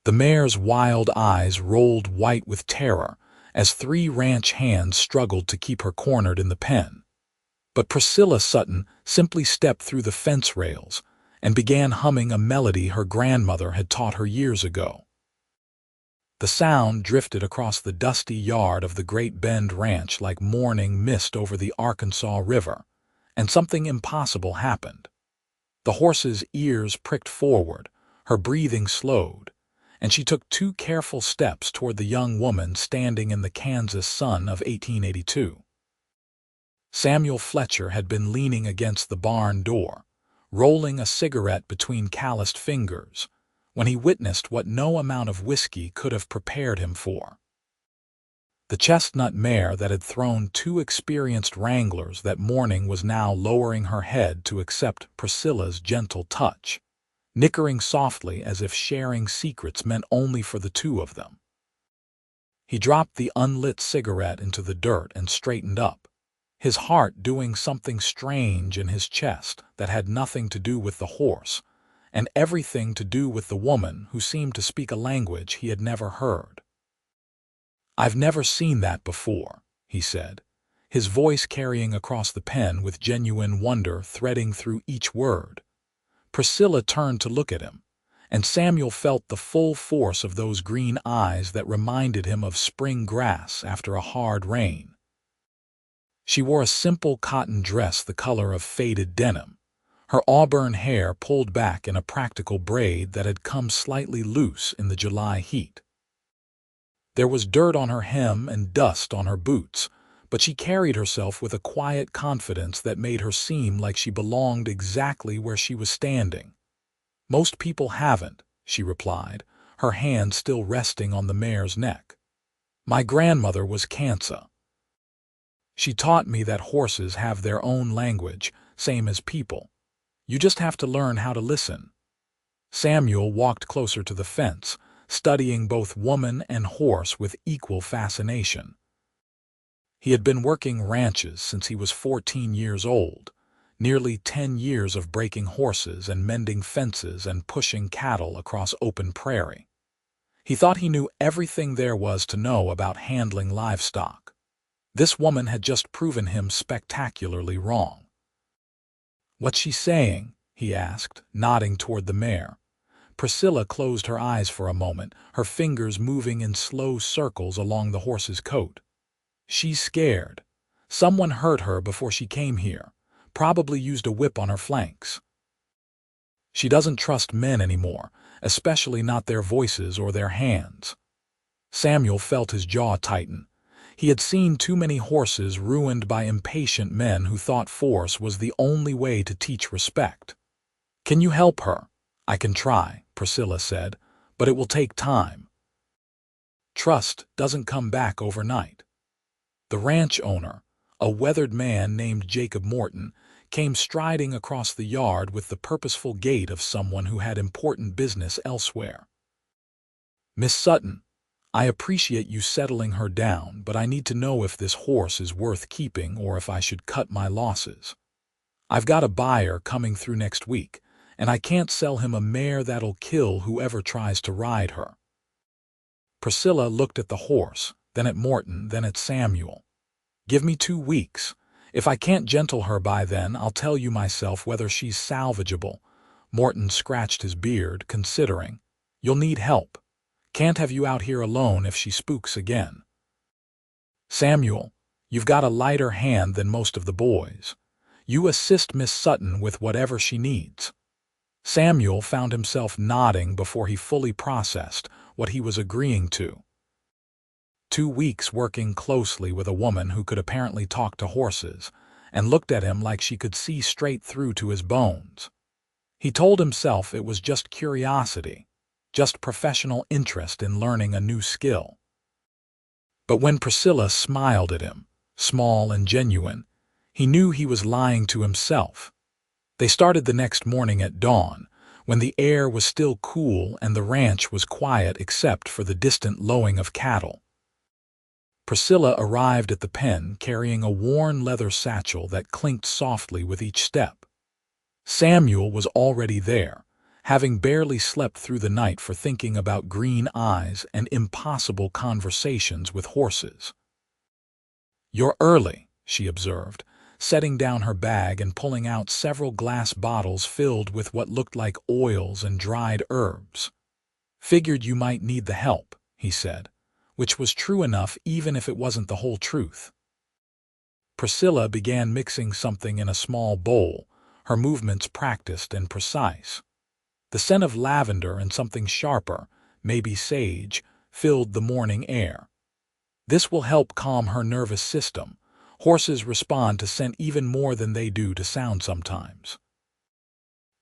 The mare's wild eyes rolled white with terror as three ranch hands struggled to keep her cornered in the pen. But Priscilla Sutton simply stepped through the fence rails and began humming a melody her grandmother had taught her years ago. The sound drifted across the dusty yard of the Great Bend Ranch like morning mist over the Arkansas River, and something impossible happened. The horse's ears pricked forward, her breathing slowed, and she took two careful steps toward the young woman standing in the Kansas sun of 1882. Samuel Fletcher had been leaning against the barn door, rolling a cigarette between calloused fingers, when he witnessed what no amount of whiskey could have prepared him for. The chestnut mare that had thrown two experienced wranglers that morning was now lowering her head to accept Priscilla's gentle touch, nickering softly as if sharing secrets meant only for the two of them. He dropped the unlit cigarette into the dirt and straightened up, his heart doing something strange in his chest that had nothing to do with the horse, and everything to do with the woman who seemed to speak a language he had never heard. "I've never seen that before," he said, his voice carrying across the pen with genuine wonder threading through each word. Priscilla turned to look at him, and Samuel felt the full force of those green eyes that reminded him of spring grass after a hard rain. She wore a simple cotton dress the color of faded denim, her auburn hair pulled back in a practical braid that had come slightly loose in the July heat. There was dirt on her hem and dust on her boots, but she carried herself with a quiet confidence that made her seem like she belonged exactly where she was standing. "Most people haven't," she replied, her hand still resting on the mare's neck. "My grandmother was Kansa. She taught me that horses have their own language, same as people. You just have to learn how to listen." Samuel walked closer to the fence, studying both woman and horse with equal fascination. He had been working ranches since he was 14 years old, nearly 10 years of breaking horses and mending fences and pushing cattle across open prairie. He thought he knew everything there was to know about handling livestock. This woman had just proven him spectacularly wrong. "What's she saying?" he asked, nodding toward the mare. Priscilla closed her eyes for a moment, her fingers moving in slow circles along the horse's coat. "She's scared. Someone hurt her before she came here, probably used a whip on her flanks. She doesn't trust men anymore, especially not their voices or their hands." Samuel felt his jaw tighten. He had seen too many horses ruined by impatient men who thought force was the only way to teach respect. "Can you help her?" "I can try," Priscilla said, "but it will take time. Trust doesn't come back overnight." The ranch owner, a weathered man named Jacob Morton, came striding across the yard with the purposeful gait of someone who had important business elsewhere. "Miss Sutton, I appreciate you settling her down, but I need to know if this horse is worth keeping or if I should cut my losses. I've got a buyer coming through next week, and I can't sell him a mare that'll kill whoever tries to ride her." Priscilla looked at the horse, then at Morton, then at Samuel. "Give me 2 weeks. If I can't gentle her by then, I'll tell you myself whether she's salvageable." Morton scratched his beard, considering. "You'll need help. Can't have you out here alone if she spooks again. Samuel, you've got a lighter hand than most of the boys. You assist Miss Sutton with whatever she needs." Samuel found himself nodding before he fully processed what he was agreeing to. 2 weeks working closely with a woman who could apparently talk to horses, and looked at him like she could see straight through to his bones. He told himself it was just curiosity, just professional interest in learning a new skill. But when Priscilla smiled at him, small and genuine, he knew he was lying to himself. They started the next morning at dawn, when the air was still cool and the ranch was quiet except for the distant lowing of cattle. Priscilla arrived at the pen carrying a worn leather satchel that clinked softly with each step. Samuel was already there, having barely slept through the night for thinking about green eyes and impossible conversations with horses. "You're early," she observed, setting down her bag and pulling out several glass bottles filled with what looked like oils and dried herbs. "Figured you might need the help," he said, which was true enough even if it wasn't the whole truth. Priscilla began mixing something in a small bowl, her movements practiced and precise. The scent of lavender and something sharper, maybe sage, filled the morning air. This will help calm her nervous system. Horses respond to scent even more than they do to sound sometimes.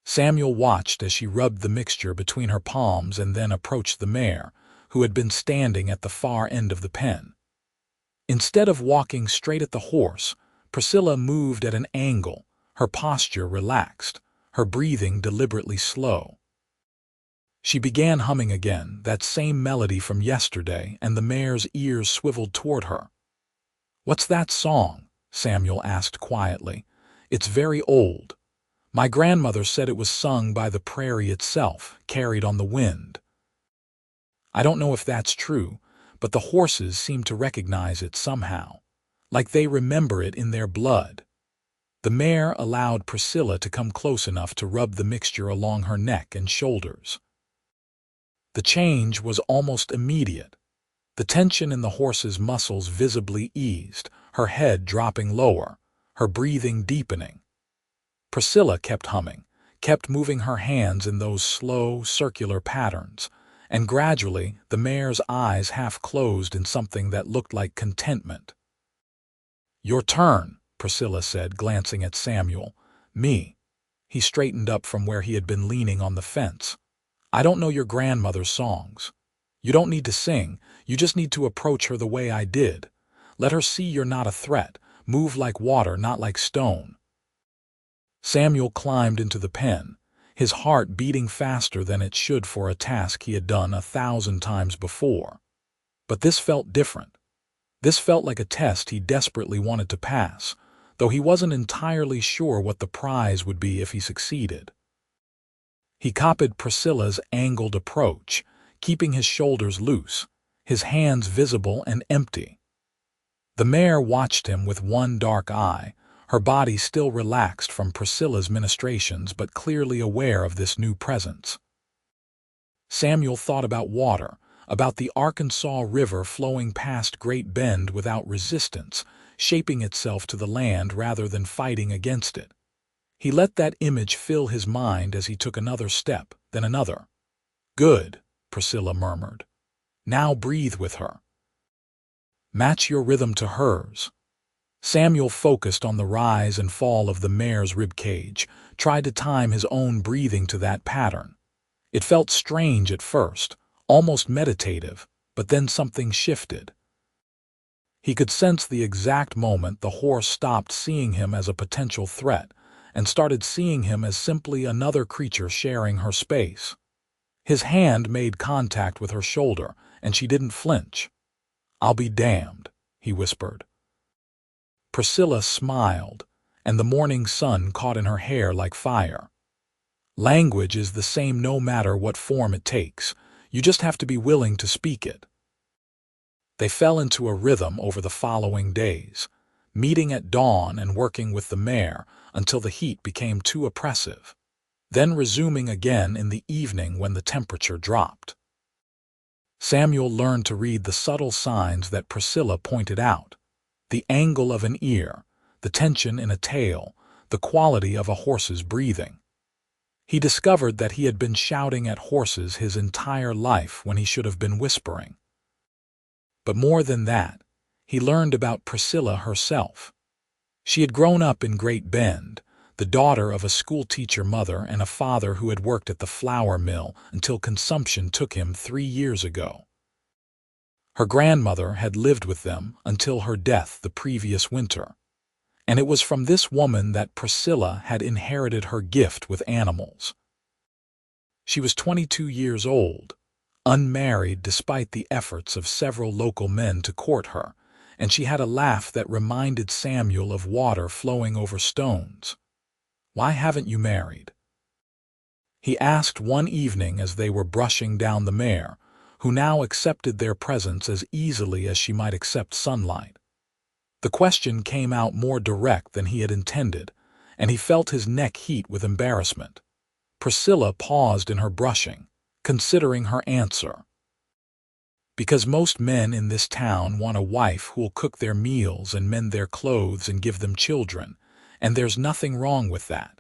Samuel watched as she rubbed the mixture between her palms and then approached the mare, who had been standing at the far end of the pen. Instead of walking straight at the horse, Priscilla moved at an angle, her posture relaxed, her breathing deliberately slow. She began humming again, that same melody from yesterday, and the mare's ears swiveled toward her. "What's that song?" Samuel asked quietly. "It's very old. My grandmother said it was sung by the prairie itself, carried on the wind." "I don't know if that's true, but the horses seem to recognize it somehow, like they remember it in their blood." The mare allowed Priscilla to come close enough to rub the mixture along her neck and shoulders. The change was almost immediate. The tension in the horse's muscles visibly eased, her head dropping lower, her breathing deepening. Priscilla kept humming, kept moving her hands in those slow, circular patterns, and gradually the mare's eyes half closed in something that looked like contentment. "Your turn," Priscilla said, glancing at Samuel. "Me." He straightened up from where he had been leaning on the fence. "I don't know your grandmother's songs. You don't need to sing, you just need to approach her the way I did. Let her see you're not a threat. Move like water, not like stone." Samuel climbed into the pen, his heart beating faster than it should for a task he had done 1,000 times before. But this felt different. This felt like a test he desperately wanted to pass, though he wasn't entirely sure what the prize would be if he succeeded. He copied Priscilla's angled approach, keeping his shoulders loose, his hands visible and empty. The mare watched him with one dark eye, her body still relaxed from Priscilla's ministrations but clearly aware of this new presence. Samuel thought about water, about the Arkansas River flowing past Great Bend without resistance, shaping itself to the land rather than fighting against it. He let that image fill his mind as he took another step, then another. "Good," Priscilla murmured. "Now breathe with her. Match your rhythm to hers." Samuel focused on the rise and fall of the mare's rib cage, tried to time his own breathing to that pattern. It felt strange at first, almost meditative, but then something shifted. He could sense the exact moment the horse stopped seeing him as a potential threat and started seeing him as simply another creature sharing her space. His hand made contact with her shoulder, and she didn't flinch. "I'll be damned," he whispered. Priscilla smiled, and the morning sun caught in her hair like fire. Language is the same no matter what form it takes. You just have to be willing to speak it. They fell into a rhythm over the following days, meeting at dawn and working with the mare until the heat became too oppressive, then resuming again in the evening when the temperature dropped. Samuel learned to read the subtle signs that Priscilla pointed out: the angle of an ear, the tension in a tail, the quality of a horse's breathing. He discovered that he had been shouting at horses his entire life when he should have been whispering. But more than that, he learned about Priscilla herself. She had grown up in Great Bend, the daughter of a schoolteacher mother and a father who had worked at the flour mill until consumption took him 3 years ago. Her grandmother had lived with them until her death the previous winter, and it was from this woman that Priscilla had inherited her gift with animals. She was 22 years old, unmarried despite the efforts of several local men to court her, and she had a laugh that reminded Samuel of water flowing over stones. "Why haven't you married?" he asked one evening as they were brushing down the mare, who now accepted their presence as easily as she might accept sunlight. The question came out more direct than he had intended, and he felt his neck heat with embarrassment. Priscilla paused in her brushing, considering her answer. Because most men in this town want a wife who'll cook their meals and mend their clothes and give them children, and there's nothing wrong with that.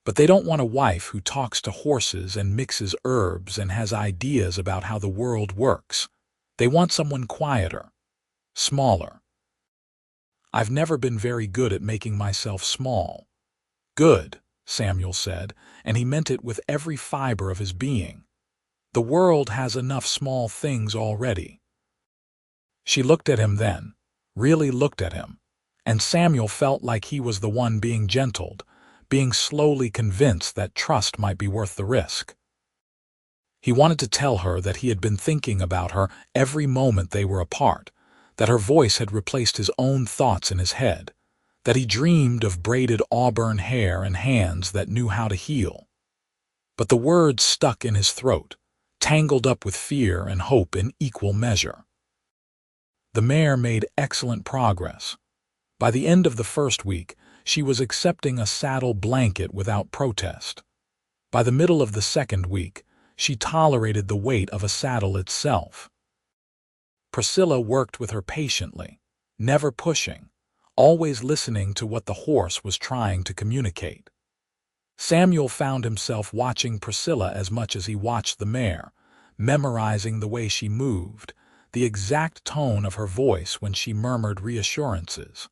But they don't want a wife who talks to horses and mixes herbs and has ideas about how the world works. They want someone quieter, smaller. I've never been very good at making myself small. Good, Samuel said, and he meant it with every fiber of his being. The world has enough small things already. She looked at him then, really looked at him, and Samuel felt like he was the one being gentled, being slowly convinced that trust might be worth the risk. He wanted to tell her that he had been thinking about her every moment they were apart, that her voice had replaced his own thoughts in his head, that he dreamed of braided auburn hair and hands that knew how to heal. But the words stuck in his throat, tangled up with fear and hope in equal measure. The mare made excellent progress. By the end of the first week, she was accepting a saddle blanket without protest. By the middle of the second week, she tolerated the weight of a saddle itself. Priscilla worked with her patiently, never pushing, always listening to what the horse was trying to communicate. Samuel found himself watching Priscilla as much as he watched the mare, memorizing the way she moved, the exact tone of her voice when she murmured reassurances.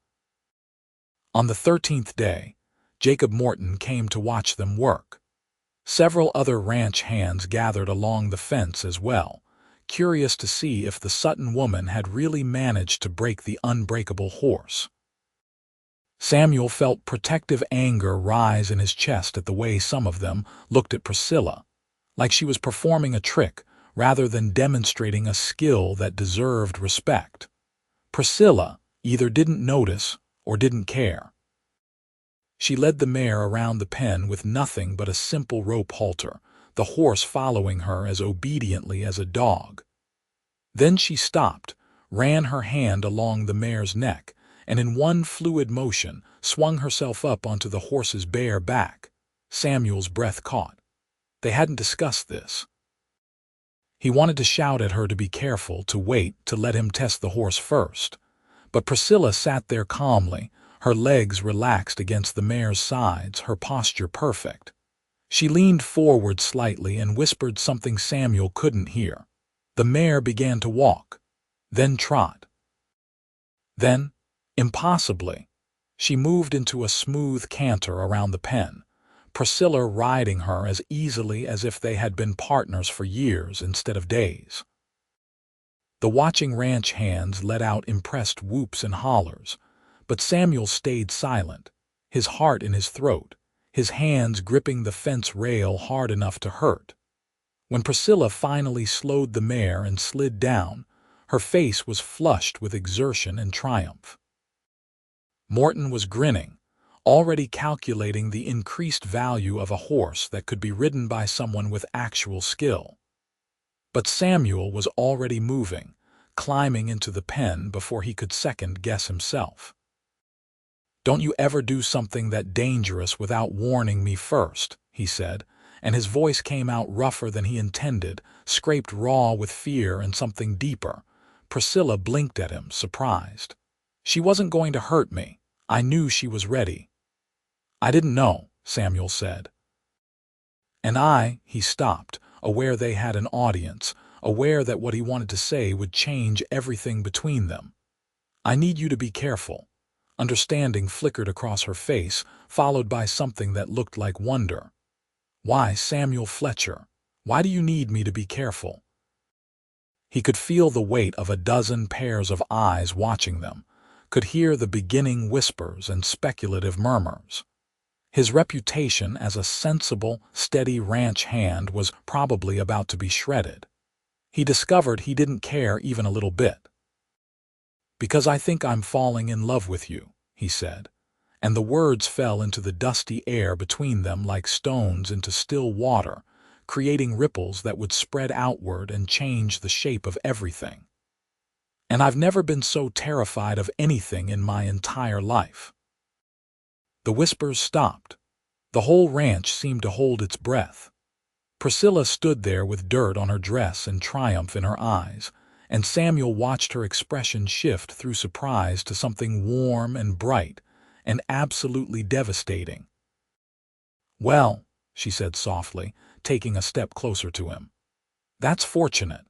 On the 13th day, Jacob Morton came to watch them work. Several other ranch hands gathered along the fence as well, curious to see if the Sutton woman had really managed to break the unbreakable horse. Samuel felt protective anger rise in his chest at the way some of them looked at Priscilla, like she was performing a trick rather than demonstrating a skill that deserved respect. Priscilla either didn't notice or didn't care. She led the mare around the pen with nothing but a simple rope halter, the horse following her as obediently as a dog. Then she stopped, ran her hand along the mare's neck, and in one fluid motion swung herself up onto the horse's bare back. Samuel's breath caught. They hadn't discussed this. He wanted to shout at her to be careful, to wait, to let him test the horse first. But Priscilla sat there calmly, her legs relaxed against the mare's sides, her posture perfect. She leaned forward slightly and whispered something Samuel couldn't hear. The mare began to walk, then trot. Then, impossibly, she moved into a smooth canter around the pen, Priscilla riding her as easily as if they had been partners for years instead of days. The watching ranch hands let out impressed whoops and hollers, but Samuel stayed silent, his heart in his throat, his hands gripping the fence rail hard enough to hurt. When Priscilla finally slowed the mare and slid down, her face was flushed with exertion and triumph. Morton was grinning, already calculating the increased value of a horse that could be ridden by someone with actual skill. But Samuel was already moving, climbing into the pen before he could second-guess himself. "Don't you ever do something that dangerous without warning me first," he said, and his voice came out rougher than he intended, scraped raw with fear and something deeper. Priscilla blinked at him, surprised. "She wasn't going to hurt me. I knew she was ready." "I didn't know," Samuel said. He stopped, aware they had an audience, aware that what he wanted to say would change everything between them. "I need you to be careful." Understanding flickered across her face, followed by something that looked like wonder. "Why, Samuel Fletcher? Why do you need me to be careful?" He could feel the weight of a dozen pairs of eyes watching them, could hear the beginning whispers and speculative murmurs. His reputation as a sensible, steady ranch hand was probably about to be shredded. He discovered he didn't care even a little bit. "Because I think I'm falling in love with you," he said, and the words fell into the dusty air between them like stones into still water, creating ripples that would spread outward and change the shape of everything. And I've never been so terrified of anything in my entire life. The whispers stopped. The whole ranch seemed to hold its breath. Priscilla stood there with dirt on her dress and triumph in her eyes, and Samuel watched her expression shift through surprise to something warm and bright and absolutely devastating. "Well," she said softly, taking a step closer to him, "that's fortunate,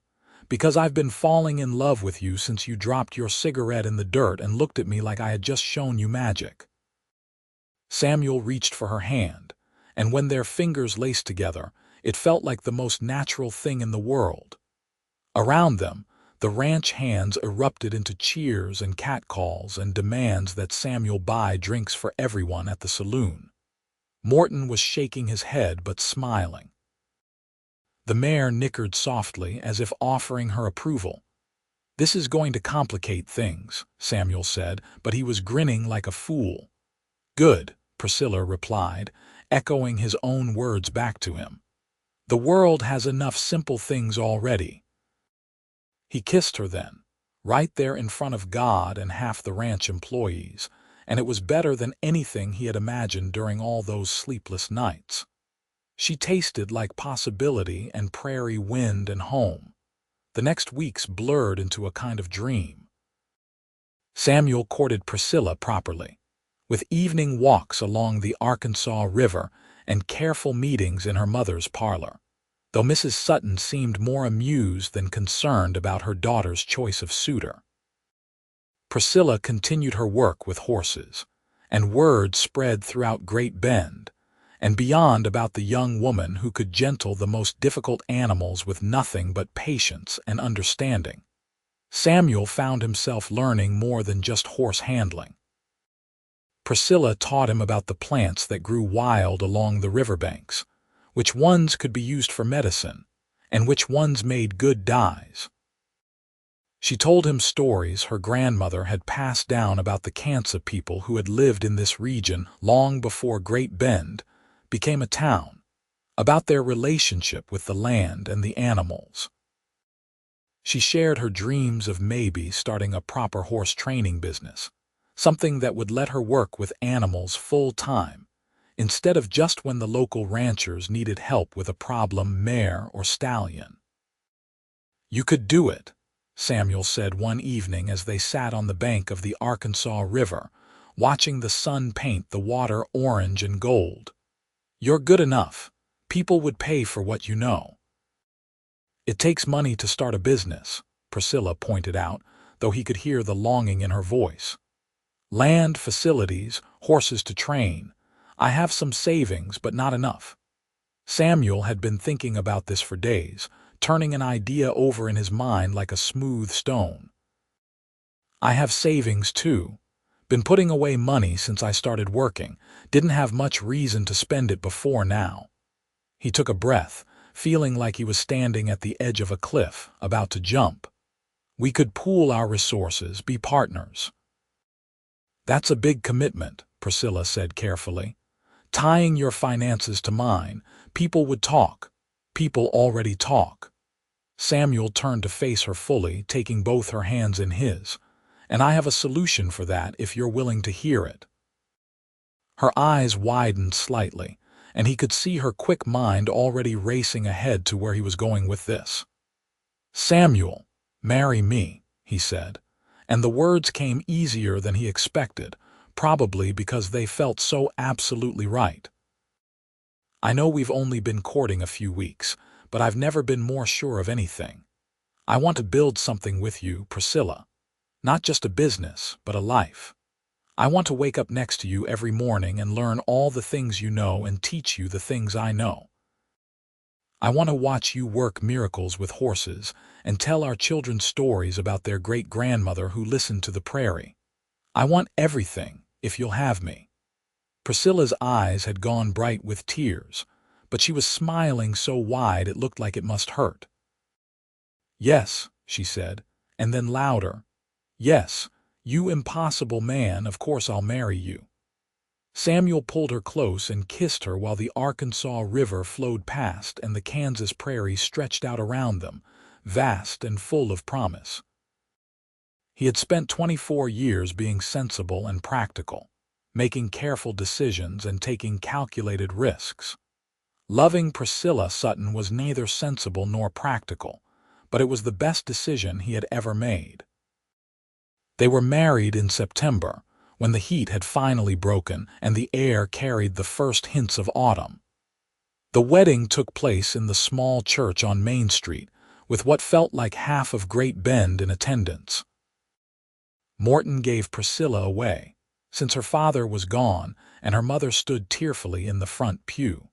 because I've been falling in love with you since you dropped your cigarette in the dirt and looked at me like I had just shown you magic." Samuel reached for her hand, and when their fingers laced together, it felt like the most natural thing in the world. Around them, the ranch hands erupted into cheers and catcalls and demands that Samuel buy drinks for everyone at the saloon. Morton was shaking his head but smiling. The mare nickered softly as if offering her approval. "This is going to complicate things," Samuel said, but he was grinning like a fool. "Good," Priscilla replied, echoing his own words back to him. "The world has enough simple things already." He kissed her then, right there in front of God and half the ranch employees, and it was better than anything he had imagined during all those sleepless nights. She tasted like possibility and prairie wind and home. The next weeks blurred into a kind of dream. Samuel courted Priscilla properly, with evening walks along the Arkansas River and careful meetings in her mother's parlor, though Mrs. Sutton seemed more amused than concerned about her daughter's choice of suitor. Priscilla continued her work with horses, and word spread throughout Great Bend and beyond about the young woman who could gentle the most difficult animals with nothing but patience and understanding. Samuel found himself learning more than just horse handling. Priscilla taught him about the plants that grew wild along the riverbanks, which ones could be used for medicine, and which ones made good dyes. She told him stories her grandmother had passed down about the Kansas people who had lived in this region long before Great Bend became a town, about their relationship with the land and the animals. She shared her dreams of maybe starting a proper horse training business, something that would let her work with animals full-time, instead of just when the local ranchers needed help with a problem mare or stallion. "You could do it," Samuel said one evening as they sat on the bank of the Arkansas River, watching the sun paint the water orange and gold. "You're good enough. People would pay for what you know." "It takes money to start a business," Priscilla pointed out, though he could hear the longing in her voice. "Land, facilities, horses to train. I have some savings, but not enough." Samuel had been thinking about this for days, turning an idea over in his mind like a smooth stone. "I have savings, too. Been putting away money since I started working. Didn't have much reason to spend it before now." He took a breath, feeling like he was standing at the edge of a cliff, about to jump. "We could pool our resources, be partners." "That's a big commitment," Priscilla said carefully. "Tying your finances to mine, people would talk. People already talk." Samuel turned to face her fully, taking both her hands in his. "And I have a solution for that if you're willing to hear it." Her eyes widened slightly, and he could see her quick mind already racing ahead to where he was going with this. "Samuel, marry me," he said, and the words came easier than he expected, probably because they felt so absolutely right. "I know we've only been courting a few weeks, but I've never been more sure of anything. I want to build something with you, Priscilla. Not just a business, but a life. I want to wake up next to you every morning and learn all the things you know and teach you the things I know. I want to watch you work miracles with horses and tell our children stories about their great-grandmother who listened to the prairie. I want everything, if you'll have me." Priscilla's eyes had gone bright with tears, but she was smiling so wide it looked like it must hurt. "Yes," she said, and then louder, "Yes, you impossible man, of course I'll marry you." Samuel pulled her close and kissed her while the Arkansas River flowed past and the Kansas prairie stretched out around them, vast and full of promise. He had spent 24 years being sensible and practical, making careful decisions and taking calculated risks. Loving Priscilla Sutton was neither sensible nor practical, but it was the best decision he had ever made. They were married in September, when the heat had finally broken and the air carried the first hints of autumn. The wedding took place in the small church on Main Street, with what felt like half of Great Bend in attendance. Morton gave Priscilla away, since her father was gone and her mother stood tearfully in the front pew.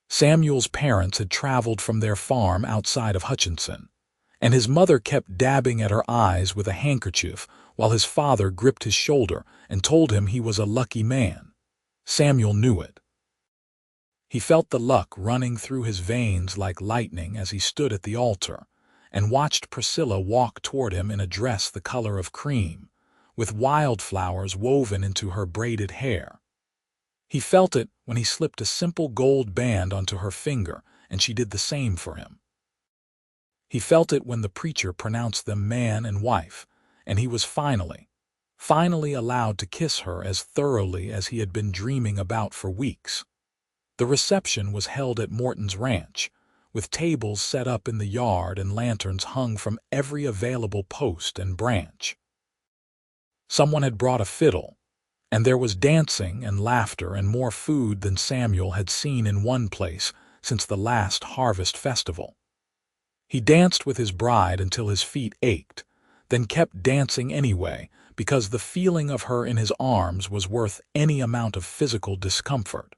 Samuel's parents had traveled from their farm outside of Hutchinson, and his mother kept dabbing at her eyes with a handkerchief while his father gripped his shoulder and told him he was a lucky man. Samuel knew it. He felt the luck running through his veins like lightning as he stood at the altar and watched Priscilla walk toward him in a dress the color of cream, with wildflowers woven into her braided hair. He felt it when he slipped a simple gold band onto her finger and she did the same for him. He felt it when the preacher pronounced them man and wife, and he was finally allowed to kiss her as thoroughly as he had been dreaming about for weeks. The reception was held at Morton's ranch, with tables set up in the yard and lanterns hung from every available post and branch. Someone had brought a fiddle, and there was dancing and laughter and more food than Samuel had seen in one place since the last harvest festival. He danced with his bride until his feet ached, then kept dancing anyway because the feeling of her in his arms was worth any amount of physical discomfort.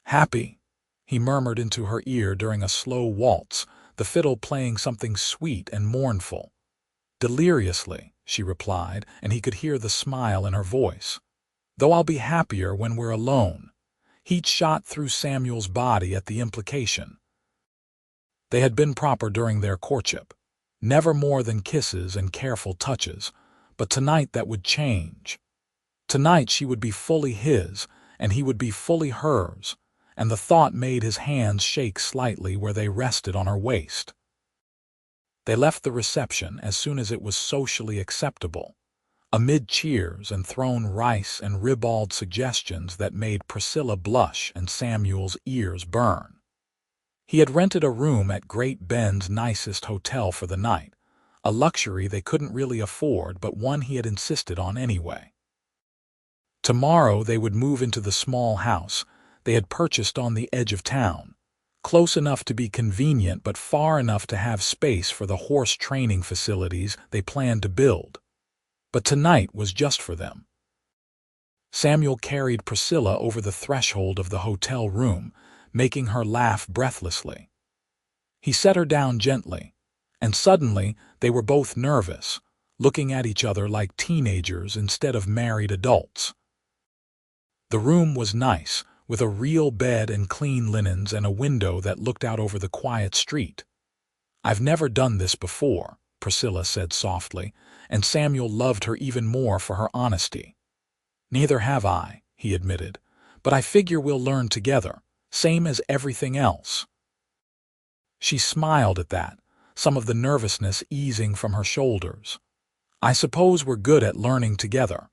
"Happy," he murmured into her ear during a slow waltz, the fiddle playing something sweet and mournful. "Deliriously," she replied, and he could hear the smile in her voice. "Though I'll be happier when we're alone." Heat shot through Samuel's body at the implication. They had been proper during their courtship, never more than kisses and careful touches, but tonight that would change. Tonight she would be fully his, and he would be fully hers, and the thought made his hands shake slightly where they rested on her waist. They left the reception as soon as it was socially acceptable, amid cheers and thrown rice and ribald suggestions that made Priscilla blush and Samuel's ears burn. He had rented a room at Great Bend's nicest hotel for the night, a luxury they couldn't really afford but one he had insisted on anyway. Tomorrow they would move into the small house they had purchased on the edge of town, close enough to be convenient but far enough to have space for the horse training facilities they planned to build. But tonight was just for them. Samuel carried Priscilla over the threshold of the hotel room, making her laugh breathlessly. He set her down gently, and suddenly they were both nervous, looking at each other like teenagers instead of married adults. The room was nice, with a real bed and clean linens and a window that looked out over the quiet street. "I've never done this before," Priscilla said softly, and Samuel loved her even more for her honesty. "Neither have I," he admitted, "but I figure we'll learn together, same as everything else." She smiled at that, some of the nervousness easing from her shoulders. "I suppose we're good at learning together."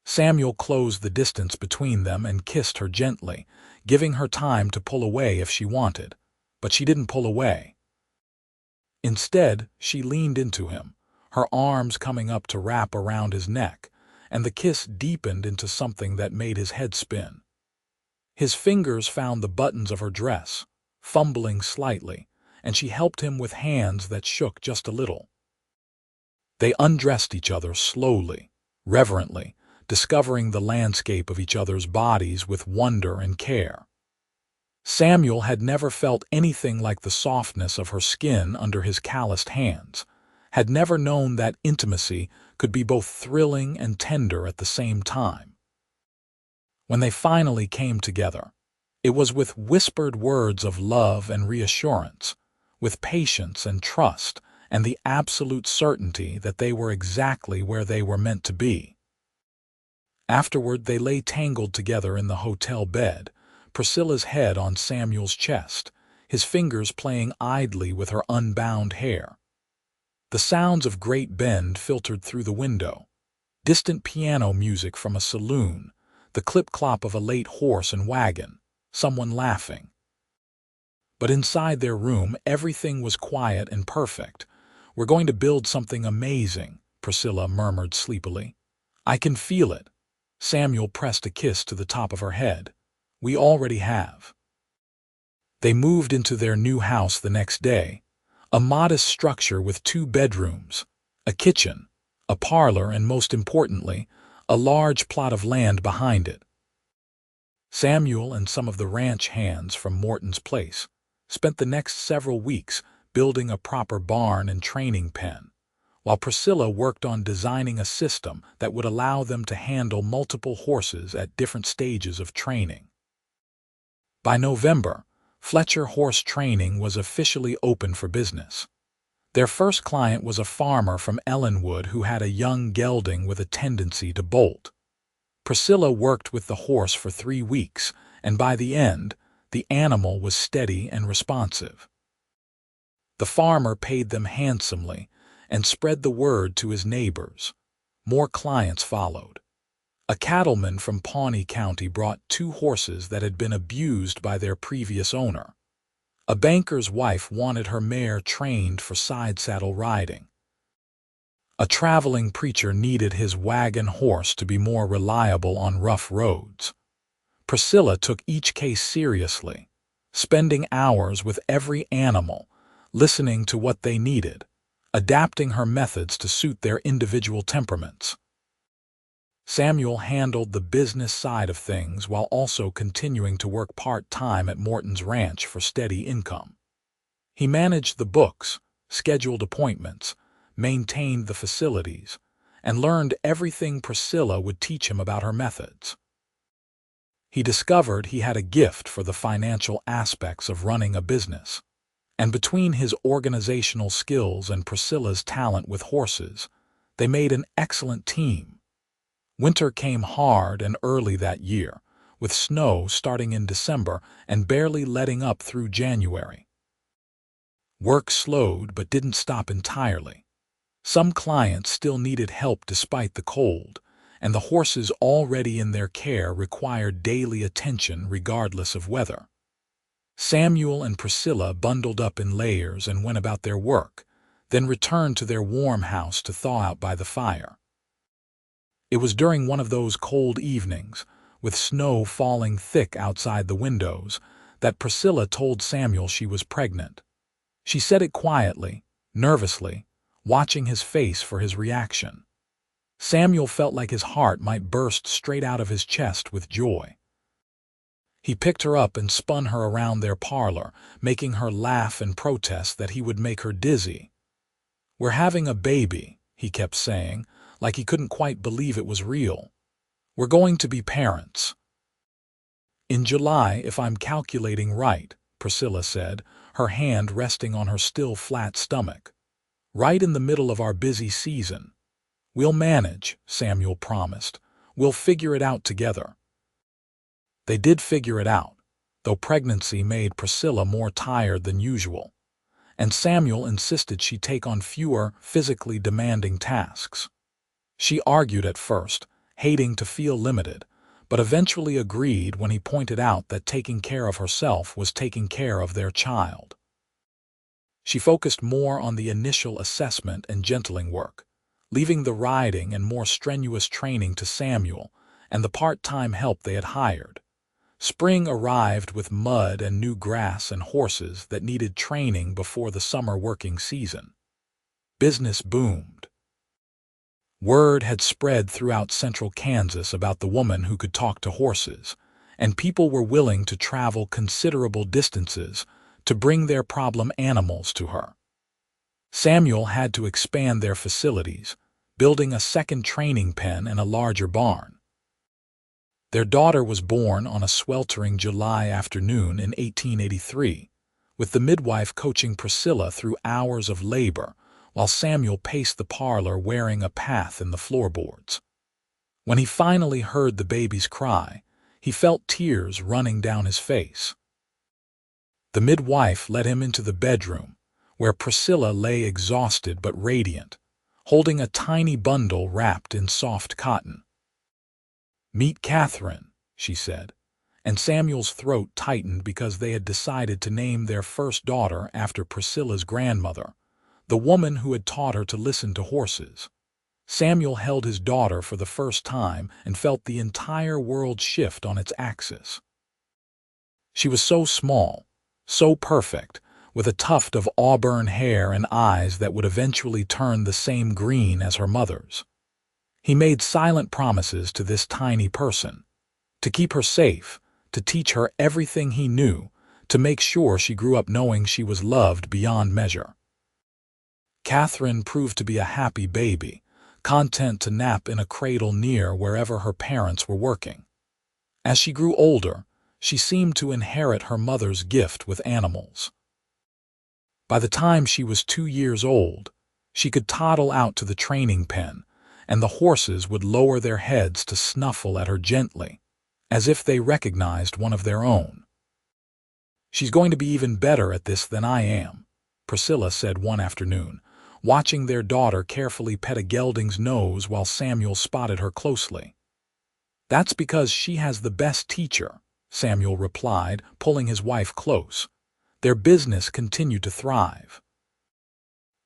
Samuel closed the distance between them and kissed her gently, giving her time to pull away if she wanted, but she didn't pull away. Instead, she leaned into him, her arms coming up to wrap around his neck, and the kiss deepened into something that made his head spin. His fingers found the buttons of her dress, fumbling slightly, and she helped him with hands that shook just a little. They undressed each other slowly, reverently, discovering the landscape of each other's bodies with wonder and care. Samuel had never felt anything like the softness of her skin under his calloused hands, had never known that intimacy could be both thrilling and tender at the same time. When they finally came together, it was with whispered words of love and reassurance, with patience and trust, and the absolute certainty that they were exactly where they were meant to be. Afterward, they lay tangled together in the hotel bed, Priscilla's head on Samuel's chest, his fingers playing idly with her unbound hair. The sounds of Great Bend filtered through the window. Distant piano music from a saloon, the clip-clop of a late horse and wagon, someone laughing. But inside their room, everything was quiet and perfect. "We're going to build something amazing," Priscilla murmured sleepily. "I can feel it." Samuel pressed a kiss to the top of her head. "We already have." They moved into their new house the next day, a modest structure with 2 bedrooms, a kitchen, a parlor, and most importantly, a large plot of land behind it. Samuel and some of the ranch hands from Morton's place spent the next several weeks building a proper barn and training pen, while Priscilla worked on designing a system that would allow them to handle multiple horses at different stages of training. By November, Fletcher Horse Training was officially open for business. Their first client was a farmer from Ellenwood who had a young gelding with a tendency to bolt. Priscilla worked with the horse for 3 weeks, and by the end, the animal was steady and responsive. The farmer paid them handsomely and spread the word to his neighbors. More clients followed. A cattleman from Pawnee County brought 2 horses that had been abused by their previous owner. A banker's wife wanted her mare trained for side-saddle riding. A traveling preacher needed his wagon horse to be more reliable on rough roads. Priscilla took each case seriously, spending hours with every animal, listening to what they needed, adapting her methods to suit their individual temperaments. Samuel handled the business side of things while also continuing to work part-time at Morton's ranch for steady income. He managed the books, scheduled appointments, maintained the facilities, and learned everything Priscilla would teach him about her methods. He discovered he had a gift for the financial aspects of running a business, and between his organizational skills and Priscilla's talent with horses, they made an excellent team. Winter came hard and early that year, with snow starting in December and barely letting up through January. Work slowed but didn't stop entirely. Some clients still needed help despite the cold, and the horses already in their care required daily attention regardless of weather. Samuel and Priscilla bundled up in layers and went about their work, then returned to their warm house to thaw out by the fire. It was during one of those cold evenings, with snow falling thick outside the windows, that Priscilla told Samuel she was pregnant. She said it quietly, nervously, watching his face for his reaction. Samuel felt like his heart might burst straight out of his chest with joy. He picked her up and spun her around their parlor, making her laugh and protest that he would make her dizzy. "We're having a baby," he kept saying, like he couldn't quite believe it was real. "We're going to be parents." "In July, if I'm calculating right," Priscilla said, her hand resting on her still flat stomach. "Right in the middle of our busy season." "We'll manage," Samuel promised. "We'll figure it out together." They did figure it out, though pregnancy made Priscilla more tired than usual, and Samuel insisted she take on fewer, physically demanding tasks. She argued at first, hating to feel limited, but eventually agreed when he pointed out that taking care of herself was taking care of their child. She focused more on the initial assessment and gentling work, leaving the riding and more strenuous training to Samuel and the part-time help they had hired. Spring arrived with mud and new grass and horses that needed training before the summer working season. Business boomed. Word had spread throughout central Kansas about the woman who could talk to horses, and people were willing to travel considerable distances to bring their problem animals to her. Samuel had to expand their facilities, building a second training pen and a larger barn. Their daughter was born on a sweltering July afternoon in 1883, with the midwife coaching Priscilla through hours of labor while Samuel paced the parlor wearing a path in the floorboards. When he finally heard the baby's cry, he felt tears running down his face. The midwife led him into the bedroom, where Priscilla lay exhausted but radiant, holding a tiny bundle wrapped in soft cotton. "Meet Catherine," she said, and Samuel's throat tightened because they had decided to name their first daughter after Priscilla's grandmother, the woman who had taught her to listen to horses. Samuel held his daughter for the first time and felt the entire world shift on its axis. She was so small, so perfect, with a tuft of auburn hair and eyes that would eventually turn the same green as her mother's. He made silent promises to this tiny person, to keep her safe, to teach her everything he knew, to make sure she grew up knowing she was loved beyond measure. Catherine proved to be a happy baby, content to nap in a cradle near wherever her parents were working. As she grew older, she seemed to inherit her mother's gift with animals. By the time she was 2 years old, she could toddle out to the training pen, and the horses would lower their heads to snuffle at her gently, as if they recognized one of their own. "She's going to be even better at this than I am," Priscilla said one afternoon, watching their daughter carefully pet a gelding's nose while Samuel spotted her closely. "That's because she has the best teacher," Samuel replied, pulling his wife close. Their business continued to thrive.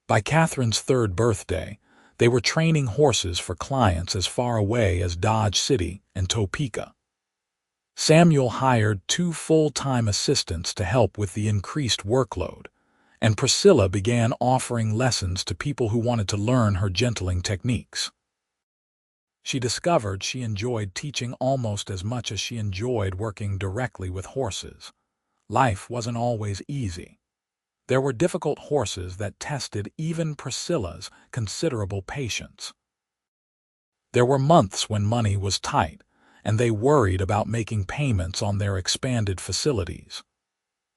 By Catherine's 3rd birthday, they were training horses for clients as far away as Dodge City and Topeka. Samuel hired 2 full-time assistants to help with the increased workload, and Priscilla began offering lessons to people who wanted to learn her gentling techniques. She discovered she enjoyed teaching almost as much as she enjoyed working directly with horses. Life wasn't always easy. There were difficult horses that tested even Priscilla's considerable patience. There were months when money was tight, and they worried about making payments on their expanded facilities.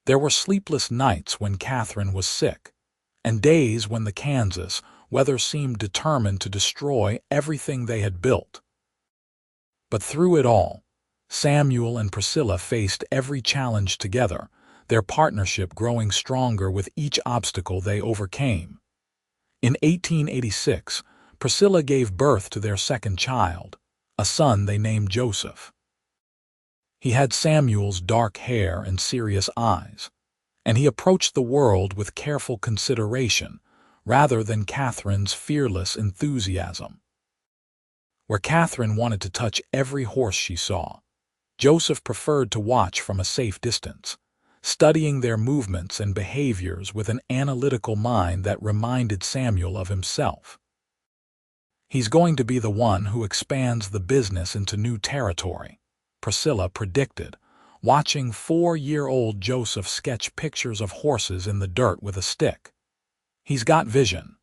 There were sleepless nights when Catherine was sick, and days when the Kansas weather seemed determined to destroy everything they had built. But through it all, Samuel and Priscilla faced every challenge together, their partnership growing stronger with each obstacle they overcame. In 1886, Priscilla gave birth to their second child, a son they named Joseph. He had Samuel's dark hair and serious eyes, and he approached the world with careful consideration rather than Catherine's fearless enthusiasm. Where Catherine wanted to touch every horse she saw, Joseph preferred to watch from a safe distance, studying their movements and behaviors with an analytical mind that reminded Samuel of himself. "He's going to be the one who expands the business into new territory," Priscilla predicted, watching 4-year-old Joseph sketch pictures of horses in the dirt with a stick. "He's got vision."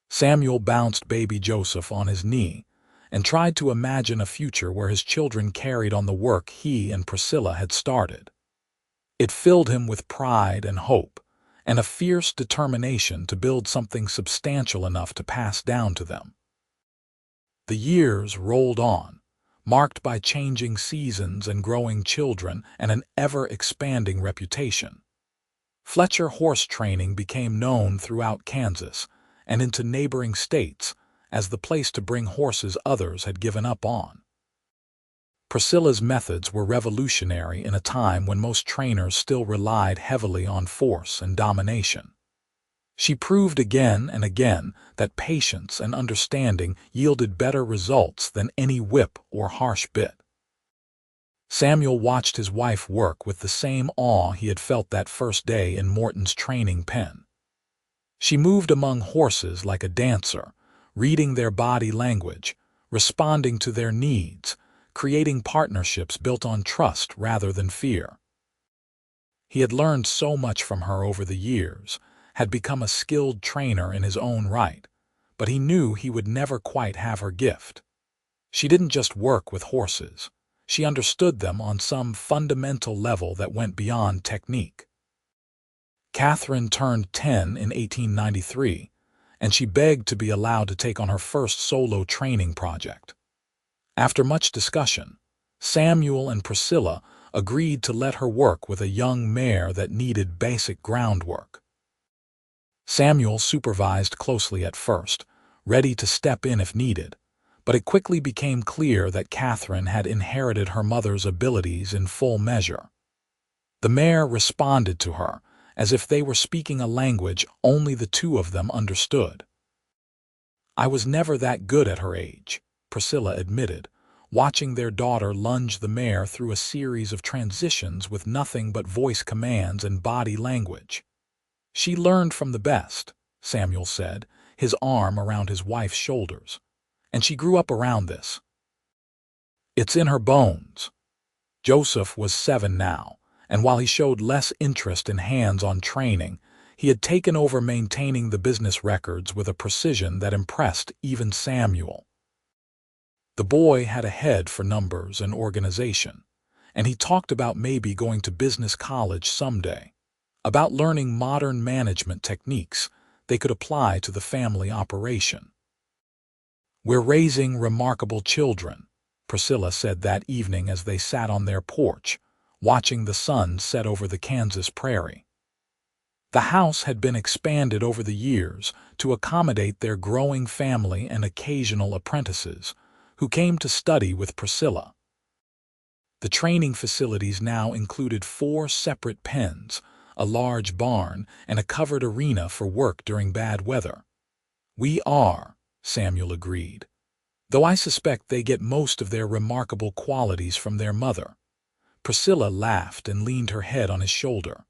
Samuel bounced baby Joseph on his knee and tried to imagine a future where his children carried on the work he and Priscilla had started. It filled him with pride and hope, and a fierce determination to build something substantial enough to pass down to them. The years rolled on, marked by changing seasons and growing children and an ever-expanding reputation. Fletcher horse training became known throughout Kansas and into neighboring states as the place to bring horses others had given up on. Priscilla's methods were revolutionary in a time when most trainers still relied heavily on force and domination. She proved again and again that patience and understanding yielded better results than any whip or harsh bit. Samuel watched his wife work with the same awe he had felt that first day in Morton's training pen. She moved among horses like a dancer, reading their body language, responding to their needs, creating partnerships built on trust rather than fear. He had learned so much from her over the years, had become a skilled trainer in his own right, but he knew he would never quite have her gift. She didn't just work with horses. She understood them on some fundamental level that went beyond technique. Catherine turned 10 in 1893, and she begged to be allowed to take on her first solo training project. After much discussion, Samuel and Priscilla agreed to let her work with a young mare that needed basic groundwork. Samuel supervised closely at first, ready to step in if needed, but it quickly became clear that Catherine had inherited her mother's abilities in full measure. The mare responded to her as if they were speaking a language only the two of them understood. "I was never that good at her age," Priscilla admitted, watching their daughter lunge the mare through a series of transitions with nothing but voice commands and body language. "She learned from the best," Samuel said, his arm around his wife's shoulders. "And she grew up around this. It's in her bones." Joseph was 7 now, and while he showed less interest in hands-on training, he had taken over maintaining the business records with a precision that impressed even Samuel. The boy had a head for numbers and organization, and he talked about maybe going to business college someday, about learning modern management techniques they could apply to the family operation. "We're raising remarkable children," Priscilla said that evening as they sat on their porch, watching the sun set over the Kansas prairie. The house had been expanded over the years to accommodate their growing family and occasional apprentices, who came to study with Priscilla. The training facilities now included 4 separate pens, a large barn, and a covered arena for work during bad weather. "We are," Samuel agreed, "though I suspect they get most of their remarkable qualities from their mother." Priscilla laughed and leaned her head on his shoulder.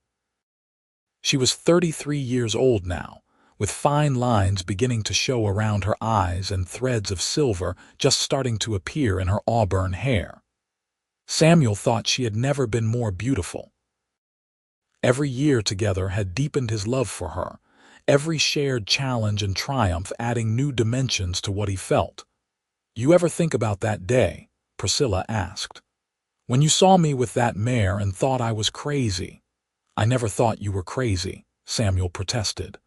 She was 33 years old now, with fine lines beginning to show around her eyes and threads of silver just starting to appear in her auburn hair. Samuel thought she had never been more beautiful. Every year together had deepened his love for her, every shared challenge and triumph adding new dimensions to what he felt. "You ever think about that day?" Priscilla asked. "When you saw me with that mare and thought I was crazy?" "I never thought you were crazy," Samuel protested.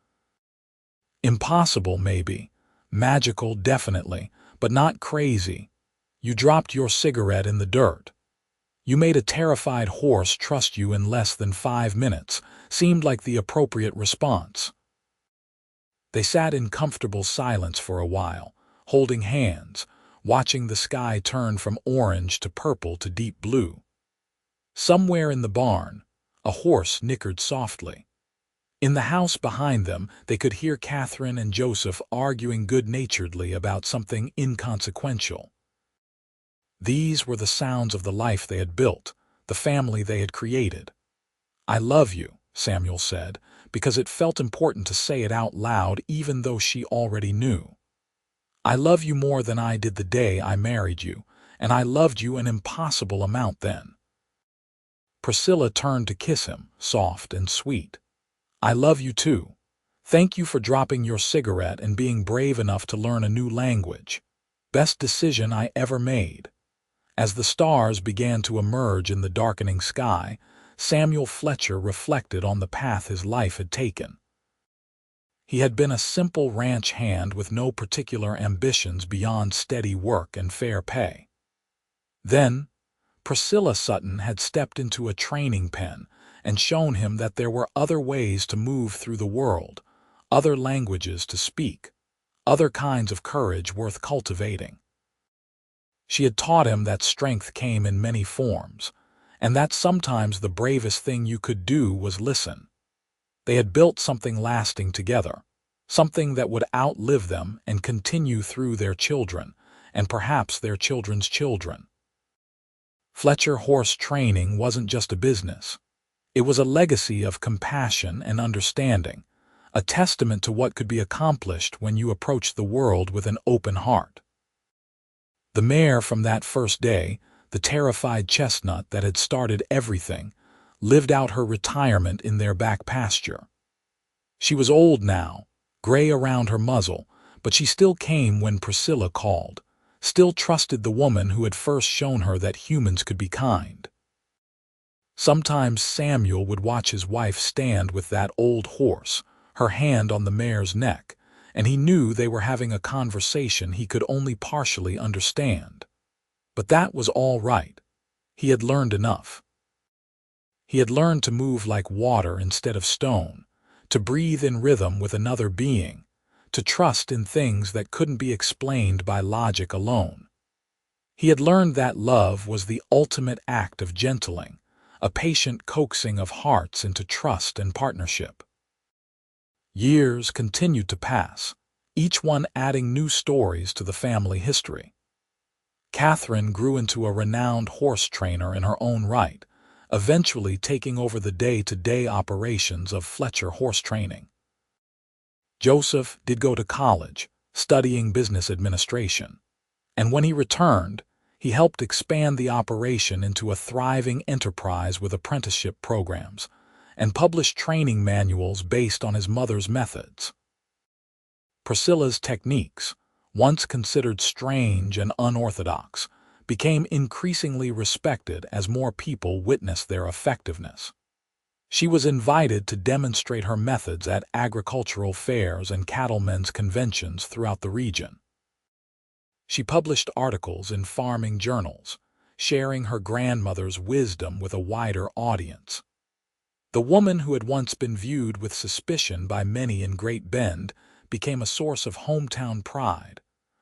"Impossible, maybe. Magical, definitely, but not crazy. You dropped your cigarette in the dirt. You made a terrified horse trust you in less than 5 minutes, seemed like the appropriate response." They sat in comfortable silence for a while, holding hands, watching the sky turn from orange to purple to deep blue. Somewhere in the barn, a horse nickered softly. In the house behind them, they could hear Catherine and Joseph arguing good-naturedly about something inconsequential. These were the sounds of the life they had built, the family they had created. "I love you," Samuel said, because it felt important to say it out loud even though she already knew. "I love you more than I did the day I married you, and I loved you an impossible amount then." Priscilla turned to kiss him, soft and sweet. "I love you too. Thank you for dropping your cigarette and being brave enough to learn a new language. Best decision I ever made." As the stars began to emerge in the darkening sky, Samuel Fletcher reflected on the path his life had taken. He had been a simple ranch hand with no particular ambitions beyond steady work and fair pay. Then, Priscilla Sutton had stepped into a training pen and shown him that there were other ways to move through the world, other languages to speak, other kinds of courage worth cultivating. She had taught him that strength came in many forms, and that sometimes the bravest thing you could do was listen. They had built something lasting together, something that would outlive them and continue through their children, and perhaps their children's children. Fletcher Horse Training wasn't just a business. It was a legacy of compassion and understanding, a testament to what could be accomplished when you approach the world with an open heart. The mare from that first day, the terrified chestnut that had started everything, lived out her retirement in their back pasture. She was old now, gray around her muzzle, but she still came when Priscilla called, still trusted the woman who had first shown her that humans could be kind. Sometimes Samuel would watch his wife stand with that old horse, her hand on the mare's neck, and he knew they were having a conversation he could only partially understand. But that was all right. He had learned enough. He had learned to move like water instead of stone, to breathe in rhythm with another being, to trust in things that couldn't be explained by logic alone. He had learned that love was the ultimate act of gentling, a patient coaxing of hearts into trust and partnership. Years continued to pass, each one adding new stories to the family history. Catherine grew into a renowned horse trainer in her own right, eventually taking over the day-to-day operations of Fletcher horse training. Joseph did go to college, studying business administration, and when he returned, he helped expand the operation into a thriving enterprise with apprenticeship programs and published training manuals based on his mother's methods. Priscilla's techniques, once considered strange and unorthodox, became increasingly respected as more people witnessed their effectiveness. She was invited to demonstrate her methods at agricultural fairs and cattlemen's conventions throughout the region. She published articles in farming journals, sharing her grandmother's wisdom with a wider audience. The woman who had once been viewed with suspicion by many in Great Bend became a source of hometown pride,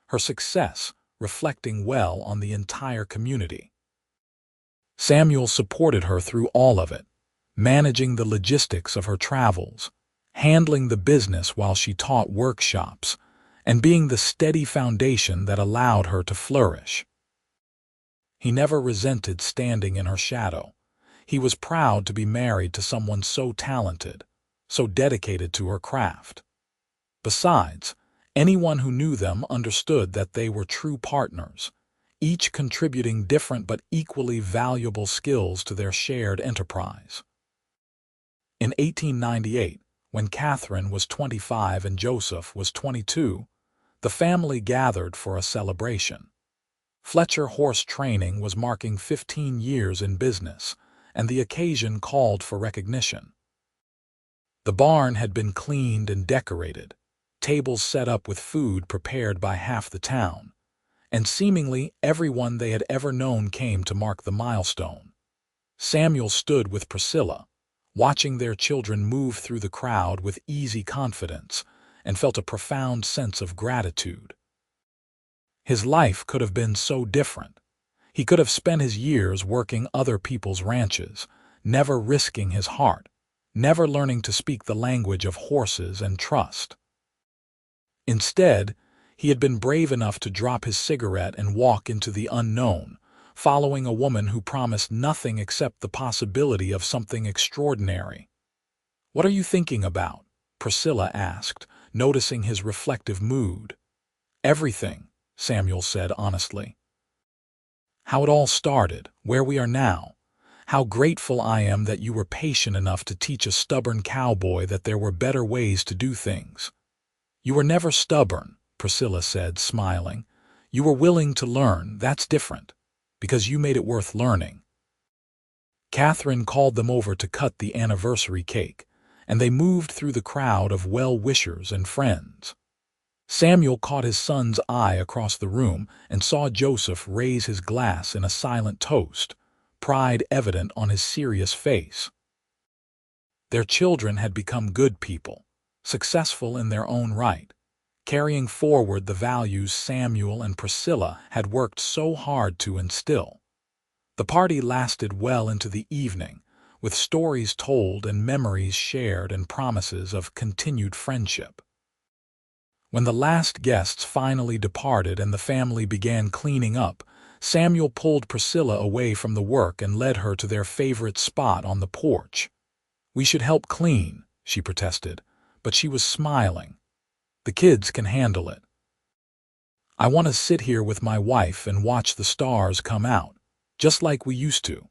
her success reflecting well on the entire community. Samuel supported her through all of it, managing the logistics of her travels, handling the business while she taught workshops, and being the steady foundation that allowed her to flourish. He never resented standing in her shadow. He was proud to be married to someone so talented, so dedicated to her craft. Besides, anyone who knew them understood that they were true partners, each contributing different but equally valuable skills to their shared enterprise. In 1898, when Catherine was 25 and Joseph was 22, the family gathered for a celebration. Fletcher horse training was marking 15 years in business, and the occasion called for recognition. The barn had been cleaned and decorated, tables set up with food prepared by half the town, and seemingly everyone they had ever known came to mark the milestone. Samuel stood with Priscilla, watching their children move through the crowd with easy confidence, and felt a profound sense of gratitude. His life could have been so different. He could have spent his years working other people's ranches, never risking his heart, never learning to speak the language of horses and trust. Instead, he had been brave enough to drop his cigarette and walk into the unknown, following a woman who promised nothing except the possibility of something extraordinary. "What are you thinking about?" Priscilla asked, noticing his reflective mood. "Everything," Samuel said honestly. "How it all started, where we are now. How grateful I am that you were patient enough to teach a stubborn cowboy that there were better ways to do things." "You were never stubborn," Priscilla said, smiling. "You were willing to learn, that's different, because you made it worth learning." Catherine called them over to cut the anniversary cake, and they moved through the crowd of well-wishers and friends. Samuel caught his son's eye across the room and saw Joseph raise his glass in a silent toast, pride evident on his serious face. Their children had become good people, successful in their own right, carrying forward the values Samuel and Priscilla had worked so hard to instill. The party lasted well into the evening, with stories told and memories shared and promises of continued friendship. When the last guests finally departed and the family began cleaning up, Samuel pulled Priscilla away from the work and led her to their favorite spot on the porch. "We should help clean," she protested, but she was smiling. "The kids can handle it. I want to sit here with my wife and watch the stars come out, just like we used to."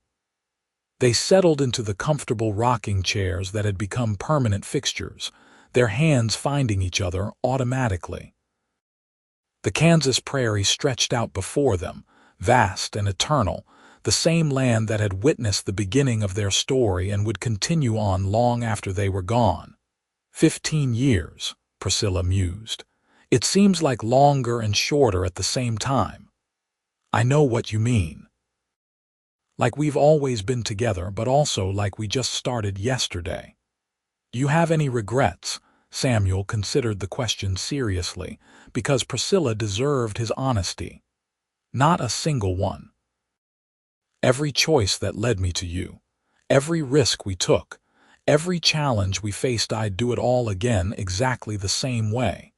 They settled into the comfortable rocking chairs that had become permanent fixtures, their hands finding each other automatically. The Kansas prairie stretched out before them, vast and eternal, the same land that had witnessed the beginning of their story and would continue on long after they were gone. 15 years, Priscilla mused. It seems like longer and shorter at the same time. I know what you mean. Like we've always been together, but also like we just started yesterday. Do you have any regrets? Samuel considered the question seriously, because Priscilla deserved his honesty. Not a single one. Every choice that led me to you, every risk we took, every challenge we faced, I'd do it all again exactly the same way.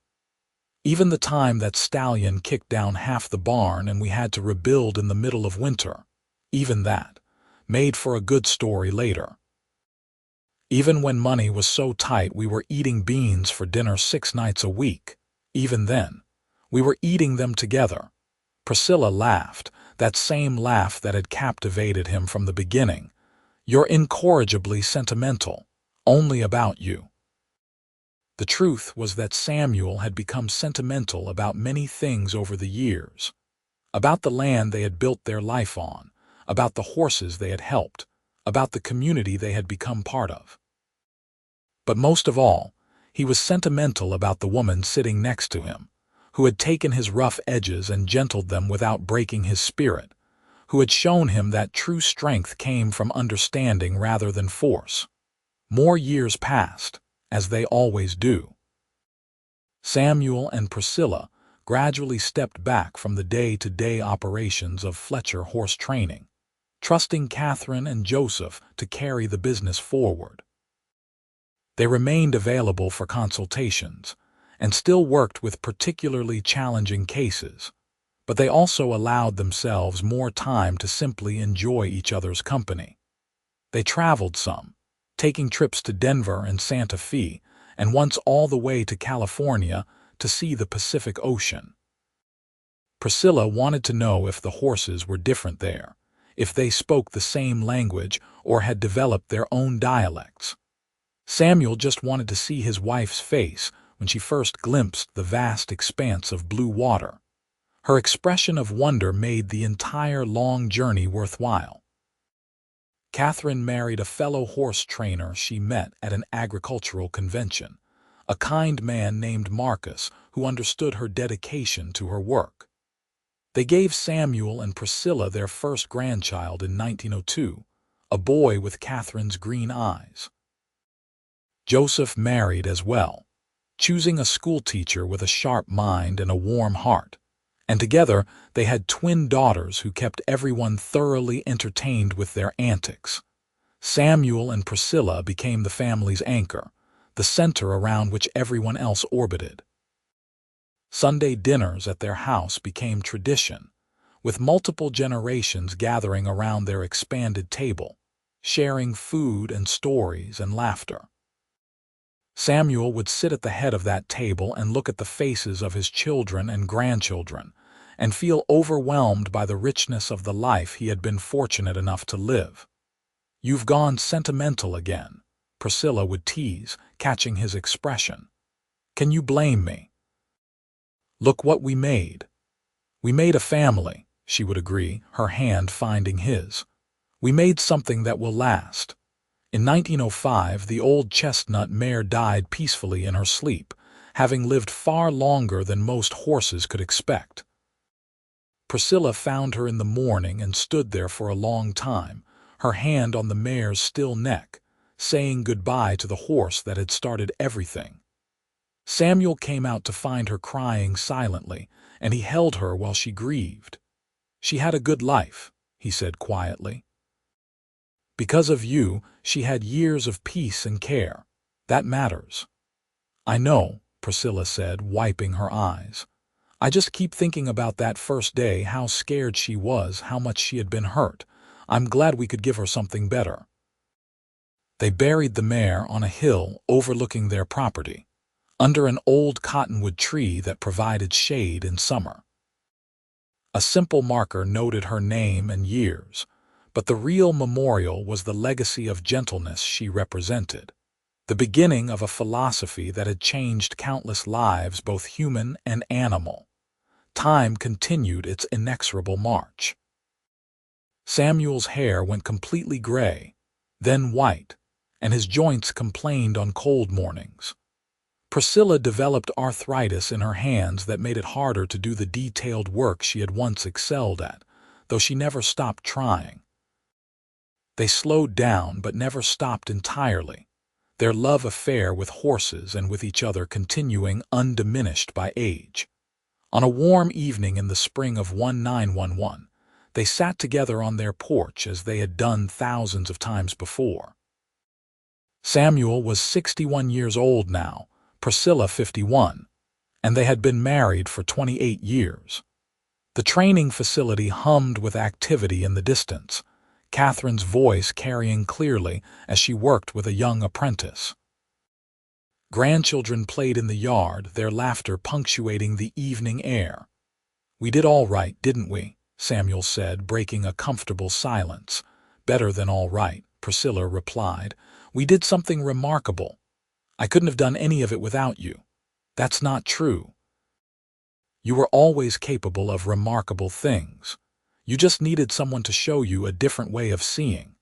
Even the time that stallion kicked down half the barn and we had to rebuild in the middle of winter, even that, made for a good story later. Even when money was so tight we were eating beans for dinner 6 nights a week, even then, we were eating them together. Priscilla laughed, that same laugh that had captivated him from the beginning. You're incorrigibly sentimental, only about you. The truth was that Samuel had become sentimental about many things over the years. About the land they had built their life on, about the horses they had helped, about the community they had become part of. But most of all, he was sentimental about the woman sitting next to him, who had taken his rough edges and gentled them without breaking his spirit, who had shown him that true strength came from understanding rather than force. More years passed, as they always do. Samuel and Priscilla gradually stepped back from the day-to-day operations of Fletcher horse training, trusting Catherine and Joseph to carry the business forward. They remained available for consultations and still worked with particularly challenging cases, but they also allowed themselves more time to simply enjoy each other's company. They traveled some, taking trips to Denver and Santa Fe, and once all the way to California to see the Pacific Ocean. Priscilla wanted to know if the horses were different there, if they spoke the same language or had developed their own dialects. Samuel just wanted to see his wife's face when she first glimpsed the vast expanse of blue water. Her expression of wonder made the entire long journey worthwhile. Catherine married a fellow horse trainer she met at an agricultural convention, a kind man named Marcus who understood her dedication to her work. They gave Samuel and Priscilla their first grandchild in 1902, a boy with Catherine's green eyes. Joseph married as well, choosing a schoolteacher with a sharp mind and a warm heart, and together they had twin daughters who kept everyone thoroughly entertained with their antics. Samuel and Priscilla became the family's anchor, the center around which everyone else orbited. Sunday dinners at their house became tradition, with multiple generations gathering around their expanded table, sharing food and stories and laughter. Samuel would sit at the head of that table and look at the faces of his children and grandchildren, and feel overwhelmed by the richness of the life he had been fortunate enough to live. "You've gone sentimental again," Priscilla would tease, catching his expression. "Can you blame me? Look what we made." "We made a family," she would agree, her hand finding his. "We made something that will last." In 1905, the old chestnut mare died peacefully in her sleep, having lived far longer than most horses could expect. Priscilla found her in the morning and stood there for a long time, her hand on the mare's still neck, saying goodbye to the horse that had started everything. Samuel came out to find her crying silently, and he held her while she grieved. "She had a good life," he said quietly. "Because of you, she had years of peace and care. That matters." "I know," Priscilla said, wiping her eyes. "I just keep thinking about that first day, how scared she was, how much she had been hurt. I'm glad we could give her something better." They buried the mare on a hill overlooking their property, under an old cottonwood tree that provided shade in summer. A simple marker noted her name and years, but the real memorial was the legacy of gentleness she represented, the beginning of a philosophy that had changed countless lives, both human and animal. Time continued its inexorable march. Samuel's hair went completely gray, then white, and his joints complained on cold mornings. Priscilla developed arthritis in her hands that made it harder to do the detailed work she had once excelled at, though she never stopped trying. They slowed down but never stopped entirely, their love affair with horses and with each other continuing undiminished by age. On a warm evening in the spring of 1911, they sat together on their porch as they had done thousands of times before. Samuel was 61 years old now, Priscilla 51, and they had been married for 28 years. The training facility hummed with activity in the distance, Catherine's voice carrying clearly as she worked with a young apprentice. Grandchildren played in the yard, their laughter punctuating the evening air. "We did all right, didn't we?" Samuel said, breaking a comfortable silence. "Better than all right," Priscilla replied. "We did something remarkable. I couldn't have done any of it without you." "That's not true. You were always capable of remarkable things. You just needed someone to show you a different way of seeing."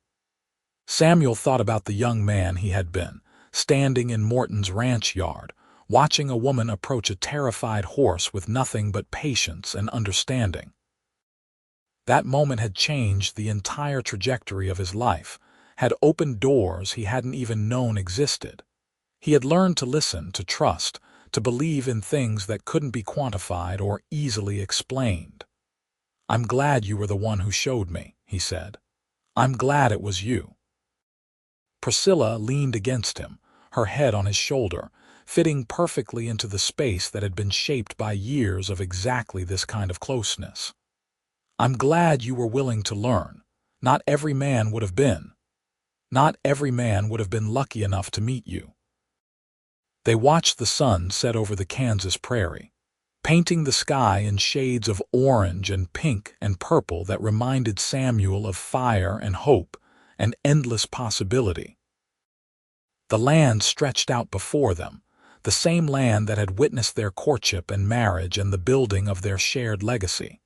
Samuel thought about the young man he had been, standing in Morton's ranch yard, watching a woman approach a terrified horse with nothing but patience and understanding. That moment had changed the entire trajectory of his life, had opened doors he hadn't even known existed. He had learned to listen, to trust, to believe in things that couldn't be quantified or easily explained. "I'm glad you were the one who showed me," he said. "I'm glad it was you." Priscilla leaned against him, her head on his shoulder, fitting perfectly into the space that had been shaped by years of exactly this kind of closeness. "I'm glad you were willing to learn. Not every man would have been. Not every man would have been lucky enough to meet you." They watched the sun set over the Kansas prairie, painting the sky in shades of orange and pink and purple that reminded Samuel of fire and hope and endless possibility. The land stretched out before them, the same land that had witnessed their courtship and marriage and the building of their shared legacy.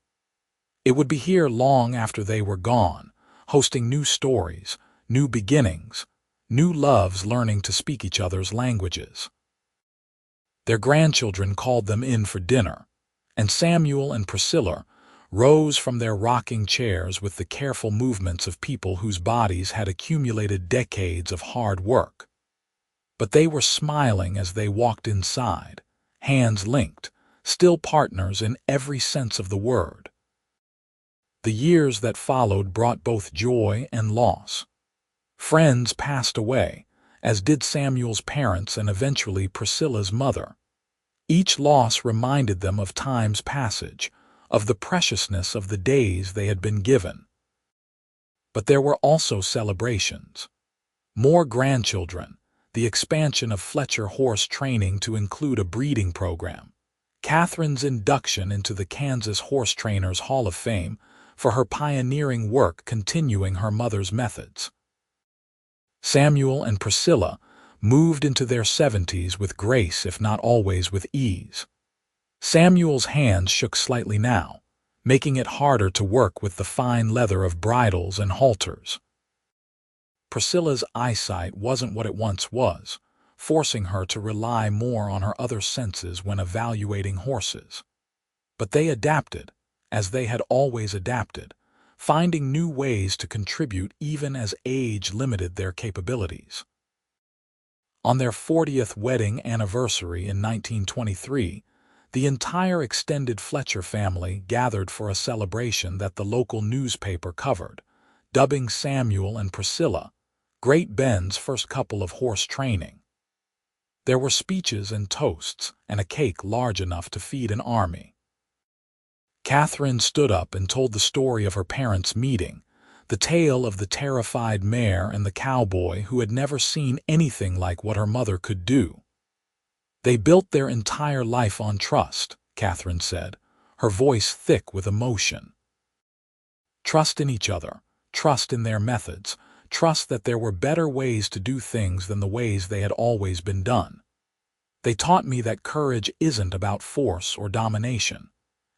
It would be here long after they were gone, hosting new stories, new beginnings, new loves learning to speak each other's languages. Their grandchildren called them in for dinner, and Samuel and Priscilla rose from their rocking chairs with the careful movements of people whose bodies had accumulated decades of hard work. But they were smiling as they walked inside, hands linked, still partners in every sense of the word. The years that followed brought both joy and loss. Friends passed away, as did Samuel's parents and eventually Priscilla's mother. Each loss reminded them of time's passage, of the preciousness of the days they had been given. But there were also celebrations. More grandchildren, the expansion of Fletcher horse training to include a breeding program, Catherine's induction into the Kansas Horse Trainers Hall of Fame for her pioneering work continuing her mother's methods. Samuel and Priscilla moved into their 70s with grace if not always with ease. Samuel's hands shook slightly now, making it harder to work with the fine leather of bridles and halters. Priscilla's eyesight wasn't what it once was, forcing her to rely more on her other senses when evaluating horses. But they adapted, as they had always adapted, finding new ways to contribute even as age limited their capabilities. On their 40th wedding anniversary in 1923, the entire extended Fletcher family gathered for a celebration that the local newspaper covered, dubbing Samuel and Priscilla Great Ben's first couple of horse training. There were speeches and toasts and a cake large enough to feed an army. Catherine stood up and told the story of her parents' meeting, the tale of the terrified mare and the cowboy who had never seen anything like what her mother could do. "They built their entire life on trust," Catherine said, her voice thick with emotion. "Trust in each other, trust in their methods, trust that there were better ways to do things than the ways they had always been done. They taught me that courage isn't about force or domination.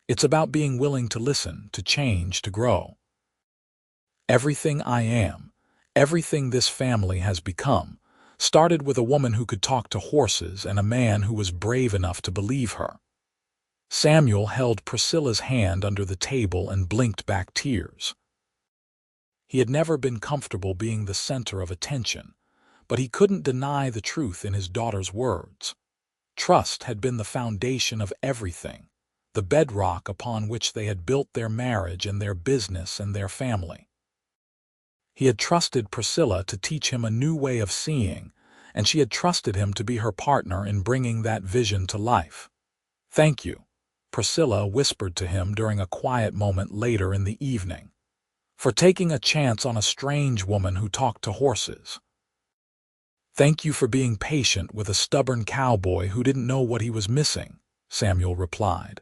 It's about being willing to listen, to change, to grow. Everything I am, everything this family has become, started with a woman who could talk to horses and a man who was brave enough to believe her. Samuel held Priscilla's hand under the table and blinked back tears. He had never been comfortable being the center of attention, but he couldn't deny the truth in his daughter's words. Trust had been the foundation of everything, the bedrock upon which they had built their marriage and their business and their family. He had trusted Priscilla to teach him a new way of seeing, and she had trusted him to be her partner in bringing that vision to life. "Thank you," Priscilla whispered to him during a quiet moment later in the evening, "for taking a chance on a strange woman who talked to horses. Thank you for being patient with a stubborn cowboy who didn't know what he was missing," Samuel replied.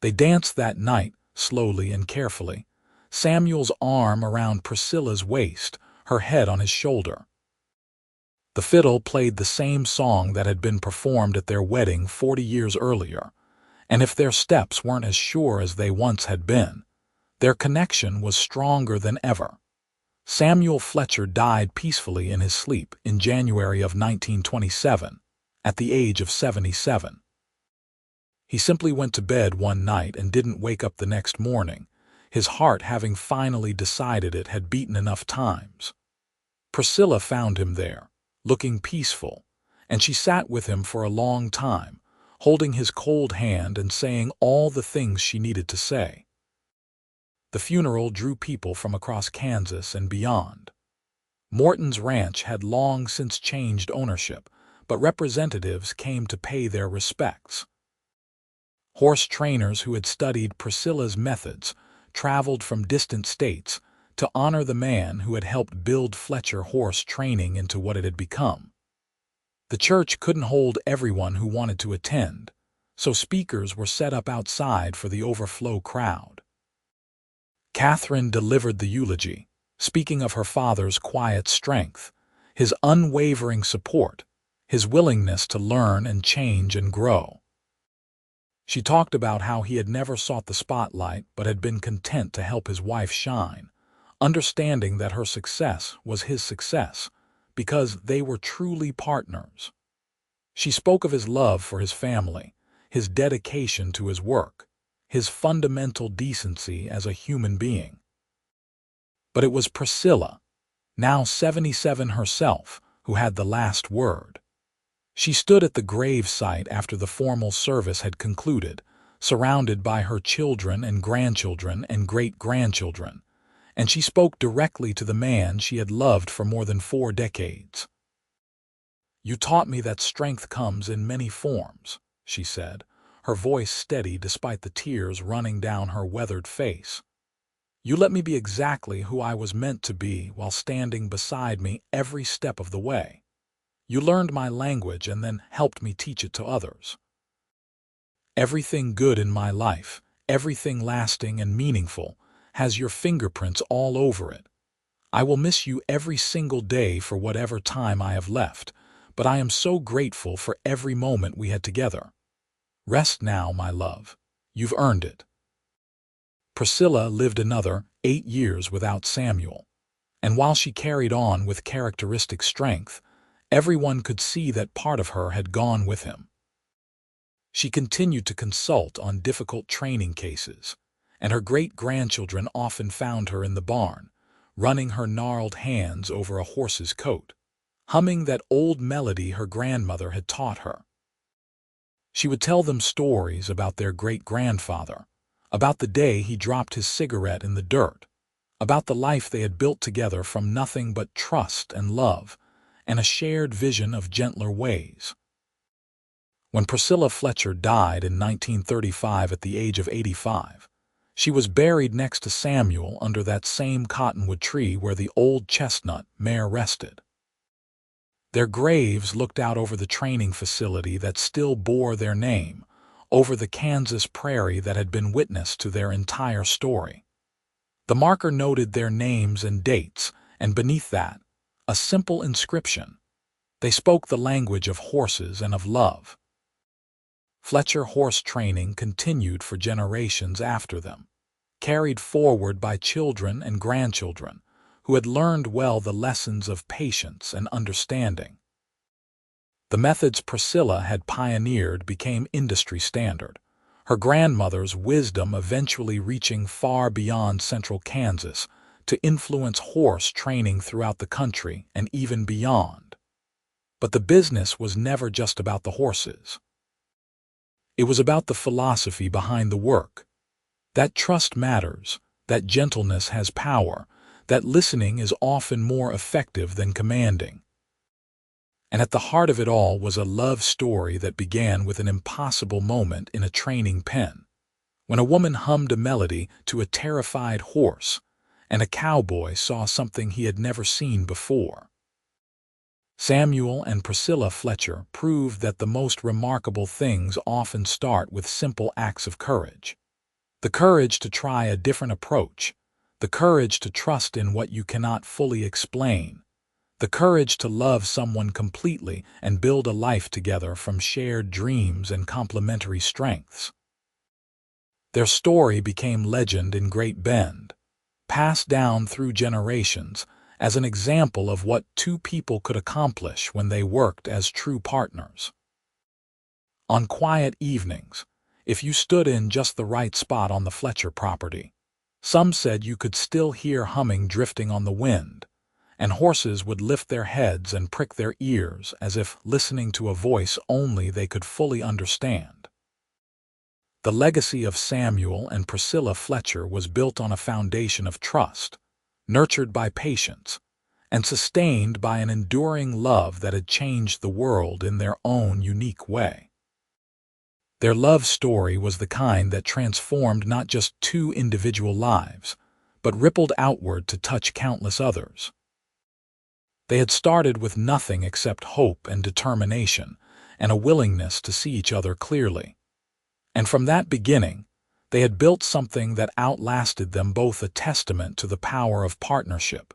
They danced that night, slowly and carefully, Samuel's arm around Priscilla's waist, her head on his shoulder. The fiddle played the same song that had been performed at their wedding 40 years earlier, and if their steps weren't as sure as they once had been, their connection was stronger than ever. Samuel Fletcher died peacefully in his sleep in January of 1927, at the age of 77. He simply went to bed one night and didn't wake up the next morning, his heart having finally decided it had beaten enough times. Priscilla found him there, looking peaceful, and she sat with him for a long time, holding his cold hand and saying all the things she needed to say. The funeral drew people from across Kansas and beyond. Morton's ranch had long since changed ownership, but representatives came to pay their respects. Horse trainers who had studied Priscilla's methods traveled from distant states to honor the man who had helped build Fletcher horse training into what it had become. The church couldn't hold everyone who wanted to attend, so speakers were set up outside for the overflow crowd. Catherine delivered the eulogy, speaking of her father's quiet strength, his unwavering support, his willingness to learn and change and grow. She talked about how he had never sought the spotlight but had been content to help his wife shine, understanding that her success was his success because they were truly partners. She spoke of his love for his family, his dedication to his work, his fundamental decency as a human being. But it was Priscilla, now 77 herself, who had the last word. She stood at the grave site after the formal service had concluded, surrounded by her children and grandchildren and great-grandchildren, and she spoke directly to the man she had loved for more than 4 decades. "You taught me that strength comes in many forms," she said, her voice steady despite the tears running down her weathered face. "You let me be exactly who I was meant to be while standing beside me every step of the way. You learned my language and then helped me teach it to others. Everything good in my life, everything lasting and meaningful, has your fingerprints all over it. I will miss you every single day for whatever time I have left, but I am so grateful for every moment we had together. Rest now, my love. You've earned it." Priscilla lived another 8 years without Samuel, and while she carried on with characteristic strength, everyone could see that part of her had gone with him. She continued to consult on difficult training cases, and her great-grandchildren often found her in the barn, running her gnarled hands over a horse's coat, humming that old melody her grandmother had taught her. She would tell them stories about their great-grandfather, about the day he dropped his cigarette in the dirt, about the life they had built together from nothing but trust and love, and a shared vision of gentler ways. When Priscilla Fletcher died in 1935 at the age of 85, she was buried next to Samuel under that same cottonwood tree where the old chestnut mare rested. Their graves looked out over the training facility that still bore their name, over the Kansas prairie that had been witness to their entire story. The marker noted their names and dates, and beneath that, a simple inscription. They spoke the language of horses and of love. Fletcher horse training continued for generations after them, carried forward by children and grandchildren who had learned well the lessons of patience and understanding. The methods Priscilla had pioneered became industry standard, her grandmother's wisdom eventually reaching far beyond central Kansas to influence horse training throughout the country and even beyond. But the business was never just about the horses. It was about the philosophy behind the work. That trust matters, that gentleness has power, that listening is often more effective than commanding. And at the heart of it all was a love story that began with an impossible moment in a training pen, when a woman hummed a melody to a terrified horse, and a cowboy saw something he had never seen before. Samuel and Priscilla Fletcher proved that the most remarkable things often start with simple acts of courage. The courage to try a different approach, the courage to trust in what you cannot fully explain, the courage to love someone completely and build a life together from shared dreams and complementary strengths. Their story became legend in Great Bend, passed down through generations as an example of what two people could accomplish when they worked as true partners. On quiet evenings, if you stood in just the right spot on the Fletcher property, some said you could still hear humming drifting on the wind, and horses would lift their heads and prick their ears as if listening to a voice only they could fully understand. The legacy of Samuel and Priscilla Fletcher was built on a foundation of trust, nurtured by patience, and sustained by an enduring love that had changed the world in their own unique way. Their love story was the kind that transformed not just two individual lives, but rippled outward to touch countless others. They had started with nothing except hope and determination, and a willingness to see each other clearly. And from that beginning, they had built something that outlasted them, both a testament to the power of partnership,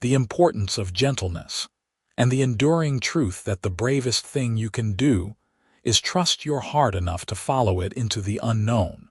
the importance of gentleness, and the enduring truth that the bravest thing you can do is trust your heart enough to follow it into the unknown.